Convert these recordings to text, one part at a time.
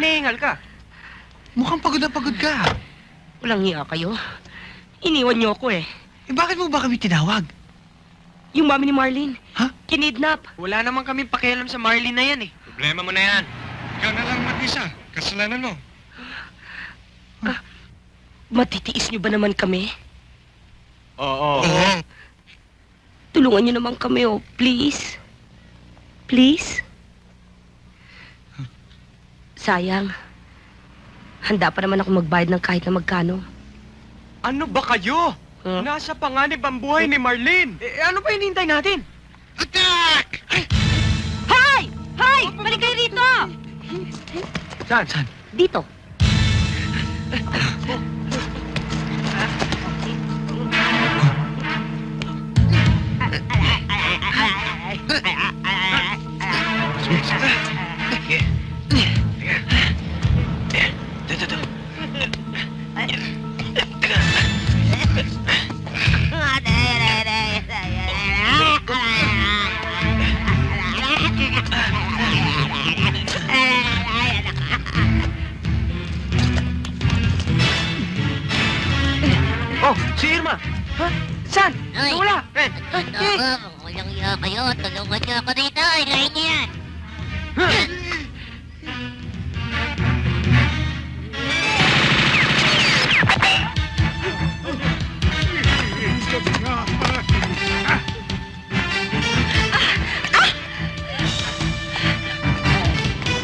hinihingal ka? Mukhang pagod na pagod ka. Walang hiya kayo. Iniwan niyo ako eh. Eh, bakit mo ba kami tinawag? Yung mami ni Marlene. Ha? Kinidnap. Wala naman kami pakialam sa Marlene na yan eh. Problema mo na yan. Ikaw na lang mag-isa. Kasalanan mo. Matitiis niyo ba naman kami? Oo. Tulungan niyo naman kami, oh. Please. Please. Sayang. Handa pa naman ako magbayad ng kahit na magkano. Ano ba kayo? Huh? Nasa panganib ang buhay ni Marlene. Ano pa hinihintay natin? Attack! Hay! Hay! Balik kayo rito! Saan? Saan? Dito. Oh, si Irma. Ha? Saan? Ay. Wala. Walang iya kayo. Tulungan niyo ako dito. Ilayin niyo yan.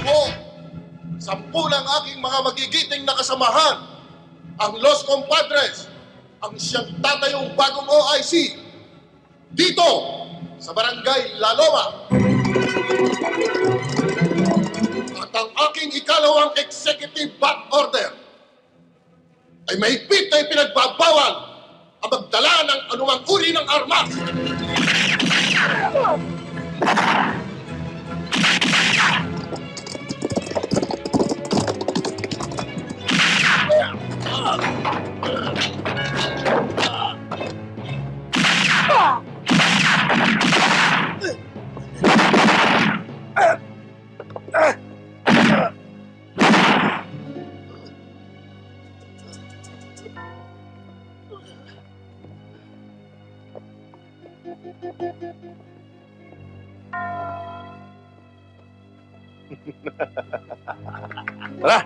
Po, 10 ng aking mga magigiting na kasamahan, ang Los Compadres, ang siyang tatayong bagong OIC, dito, sa Barangay Laloma. At ang aking ikalawang executive back order ay mahigpit na ipinagbabawal ang magdala ng anumang uri ng armas. Tara!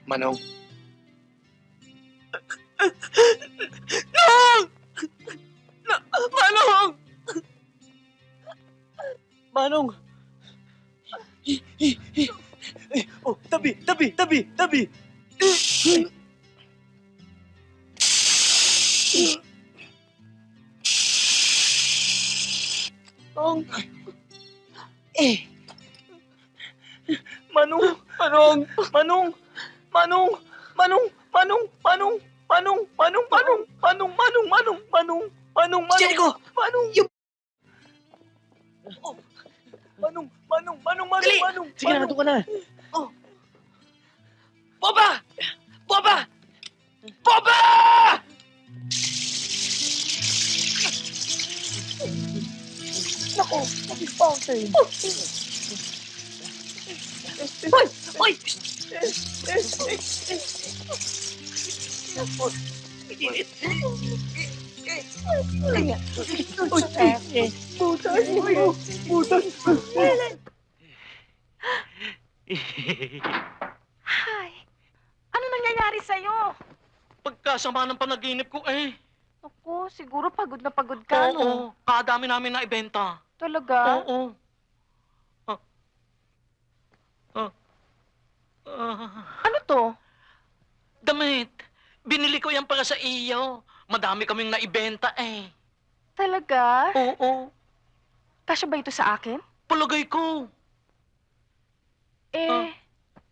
Manong. Manong! Manong! Oh, tabi! Manong! Jericho! Manong! Sige na, ka na. Boba! Nako, kapit fountain. Hoy! Hi! Ano nangyayari sa'yo? Pagkasama ng panaginip ko eh. Naku, siguro pagod na pagod ka, no? Kadami namin na ibenta. Talaga? Oo. Ano to? Damit. Binili ko yan para sa iyo. Madami kaming naibenta eh. Talaga? Oo. Kasya ba ito sa akin? Palagay ko.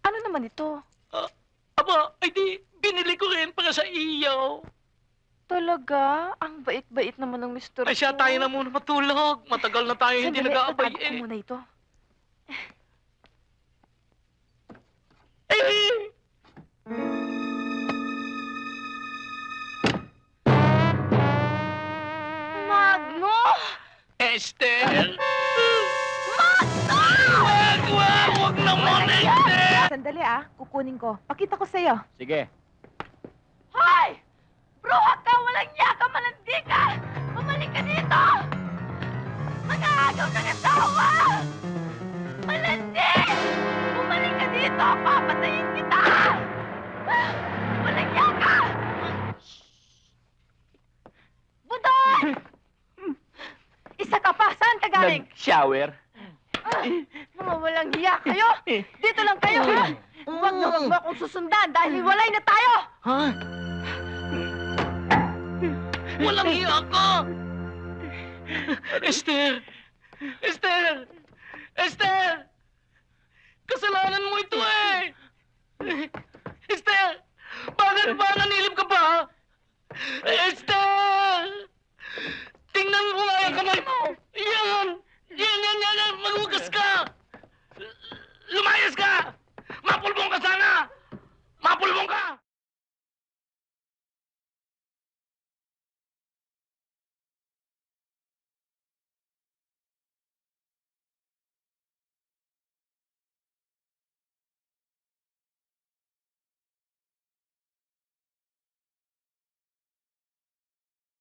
Ano naman ito? Aba, ay di, binili ko rin para sa iyo. Talaga? Ang bait-bait naman ng mister Ay siya, ko. tayo na muna matulog. Matagal na tayo hindi Sandali, nag-aabay tatapos ko eh. muna ito. Eh! Magno! Esther! Wag naman, Esther! Sandali kukunin ko. Pakita ko sa'yo. Sige. Hoy! Bruha ka! Walang yaka! Malandi ka! Bumalik ka dito! Mag-aagaw ng asawa! Malandi! Bumalik ka dito! Papatayin kita! Walang yaka! Budol! Isa ka pa! Saan ka galing? Nag-shower. Mga walang hiya kayo! Dito lang kayo, ha? Huwag na huwag mo akong susundan dahil hiwalay na tayo! Ha? Walang hiya ka! Esther! Esther! Esther! Kasalanan mo ito eh! Esther! Bakit ba nanilip ka pa? Esther! Tingnan mo nga yung kamay mo! Yan!